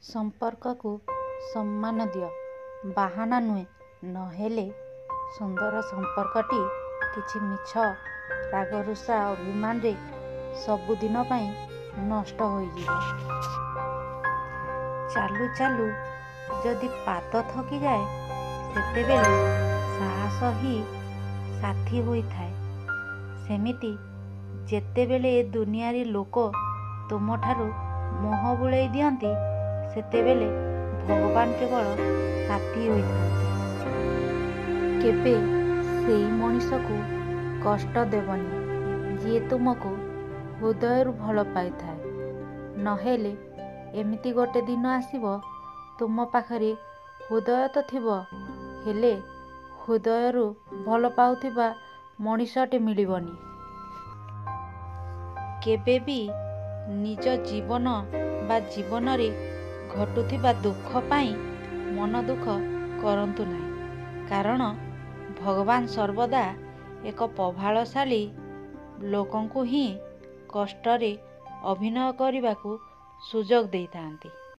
ସମ୍ପର୍କକୁ ସମ୍ମାନ ଦିଅ, ବାହାନା ନୁହେଁ। ନହେଲେ ସୁନ୍ଦର ସମ୍ପର୍କଟି କିଛି ମିଛ ରାଗରୁଷା ଅଭିମାନରେ ସବୁଦିନ ପାଇଁ ନଷ୍ଟ ହୋଇଯିବ। ଚାଲୁ ଚାଲୁ ଯଦି ପାଦ ଥକିଯାଏ, ସେତେବେଳେ ସାହସ ହିଁ ସାଥୀ ହୋଇଥାଏ। ସେମିତି ଯେତେବେଳେ ଏ ଦୁନିଆରେ ଲୋକ ତୁମଠାରୁ ମୁହଁ ବୁଲେଇ ଦିଅନ୍ତି, ସେତେବେଳେ ଭଗବାନ କେବଳ ସାଥୀ ହୋଇଥାନ୍ତି। କେବେ ସେଇ ମଣିଷକୁ କଷ୍ଟ ଦେବନି ଯିଏ ତୁମକୁ ହୃଦୟରୁ ଭଲ ପାଇଥାଏ। ନହେଲେ ଏମିତି ଗୋଟେ ଦିନ ଆସିବ, ତୁମ ପାଖରେ ହୃଦୟ ତ ଥିବ, ହେଲେ ହୃଦୟରୁ ଭଲ ପାଉଥିବା ମଣିଷଟେ ମିଳିବନି। କେବେ ବି ନିଜ ଜୀବନ ବା ଜୀବନରେ ଘଟୁଥିବା ଦୁଃଖ ପାଇଁ ମନ ଦୁଃଖ କରନ୍ତୁ ନାହିଁ। କାରଣ ଭଗବାନ ସର୍ବଦା ଏକ ପ୍ରଭାବଶାଳୀ ଲୋକଙ୍କୁ ହିଁ କଷ୍ଟରେ ଅଭିନୟ କରିବାକୁ ସୁଯୋଗ ଦେଇଥାନ୍ତି।